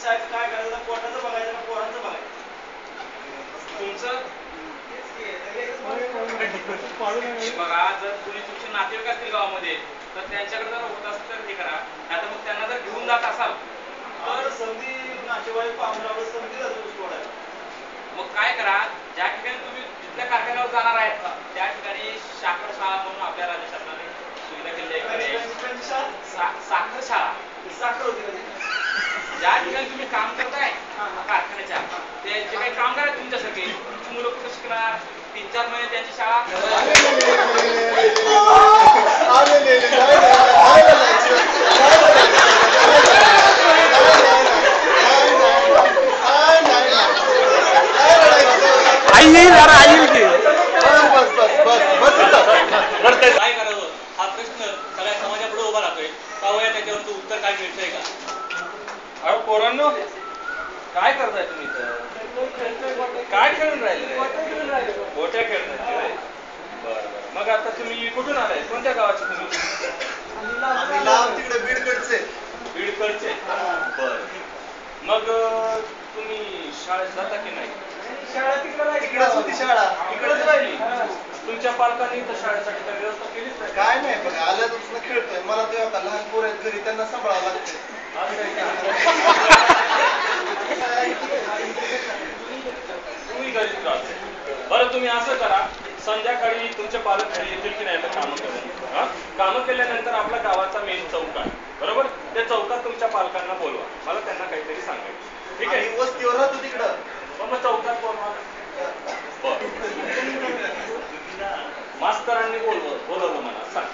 साहेब काय करायचं, पोटाचं बघायचं का पोरांचं बघायचं? तुमचं बघा, जर कुणी तुमचे नातेवाईक असतील गावामध्ये तर त्यांच्याकडे जर होत असेल तर हे करा, आता मग त्यांना जर घेऊन जात असाल तर संधी नातेवाईक पाहुणे संधी तोडायला. मग काय करा, ज्या ठिकाणी तुम्ही जिथल्या कारखान्यावर जाणार आहेत त्या ठिकाणी साखर शाळा म्हणून आपल्या राज्य शासनाने सुविधा केली आहे. साखर शाळा साखर होती, ज्या ठिकाणी तुम्ही काम करताय कारखान्याच्या ते जे काही कामगार आहेत तुमच्यासाठी तुमची मुलं कुठं शिकणार, 3-4 महिने त्यांची शाळा. काय करावं हा प्रश्न सगळ्या समाजापुढे उभा राहतोय. पाहूया त्याच्यावरचं उत्तर काय मिळतंय का. अहो पोरांनो, काय करताय तुम्ही इथं? काय खेळून राहिले? गोट्या खेळताय. बरं. मग आता तुम्ही कुठून आलाय, कोणत्या गावाचे तुम्ही? तिकडे बीडकडचे. बीडकडचे. बरं. मग तुम्ही शाळेत जाता की नाही? शाळा तिकडेच होती. शाळा इकडेच राहिली. तुमच्या पालकांनी तर शाळेसाठी तर व्यवस्था केलीच नाही. काय नाही बघा, आल्यापासून खेळतोय. मला तेव्हा का लहान पोर आहेत घरी, त्यांना सांभाळावं लागते. तुम्ही घरीच राहता. बरं, तुम्ही असं करा, संध्याकाळी तुमचे पालक घरी येतील की नाही तर कामं करून. कामं केल्यानंतर आपल्या गावाचा मेन चौक आहे बरोबर, त्या चौकात तुमच्या पालकांना बोलवा, मला त्यांना काहीतरी सांगायचं. ठीक आहे, वस्तीवर राहतो तिकडं. मग चौकात बोलवा. मास्तरांनी बोलवलं मला सांग.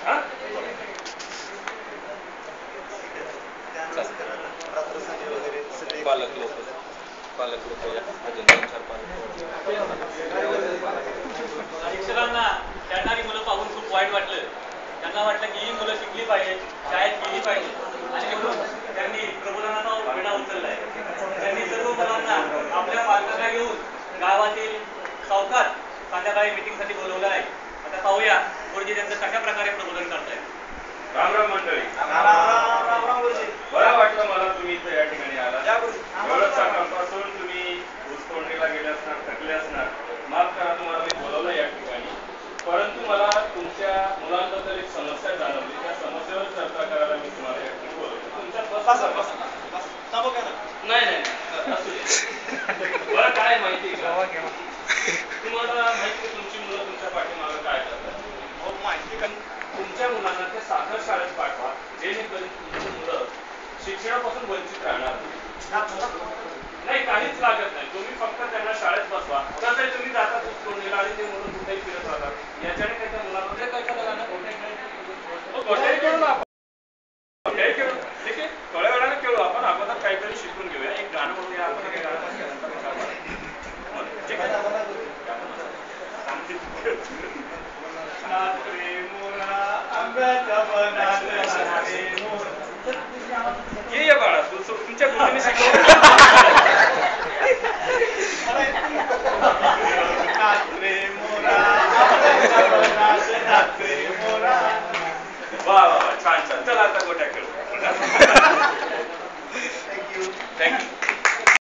पालक लोक अजून 2-4 पालक. शिक्षकांना त्यांनाही मुलं पाहून खूप वाईट वाटलं. त्यांना वाटलं की ही मुलं शिकली पाहिजे, शाळेत गेली पाहिजे, आणि म्हणून त्यांनी प्रबोधनाचा वेढा उचललाय. त्यांनी सर्व मुलांना आपल्या पालकांना घेऊन गावातील चौकात संध्याकाळी मीटिंगसाठी बोलवलं आहे. आता पाहूया गुरुजी त्यांचं कशा प्रकारे प्रबोधन करतायत. राम राम मंडळी. बरं वाटलं मला तुम्ही इथं या ठिकाणी आला. एवढं सकाळपासून तुम्ही ऊसतोडणीला गेले असणार, थकले असणार. माफ करा, तुम्हाला मी बोलवलं या ठिकाणी, परंतु मला तुमच्या मुलांबद्दल एक समस्या जाणवली. त्या समस्येवर चर्चा करायला मी तुम्हाला या ठिकाणी बोलवलं. तुमच्या नाही असू दे. बरं, काय माहिती का तुम्हाला, माहिती तुमची मुलं तुमच्या पाठीमागं काय करतात? माहिती का, तुमच्या मुलांना ते साखर शाळेत पाठवा, जेणेकरून तुमची मुलं शिक्षणापासून वंचित राहणार नाही. काहीच लागत नाही, तुम्ही फक्त त्यांना शाळेत बसवा. कसं तुम्ही जातात तोडणीला आणि ते मुलं कुठेही फिरत राहतात, याच्याने त्याच्या मुलांमध्ये काय करायला गोट्याही खेळू आपण. गोट्याही खेळू, ठीक आहे, थोड्या वेळाने खेळू आपण. अगोदर काहीतरी शिकून घेऊया. एक गाणं म्हणूया आपण. हे गाणं ठीक आहे. ये बाळा, तुमच्या गुरुजीने शिकवलं.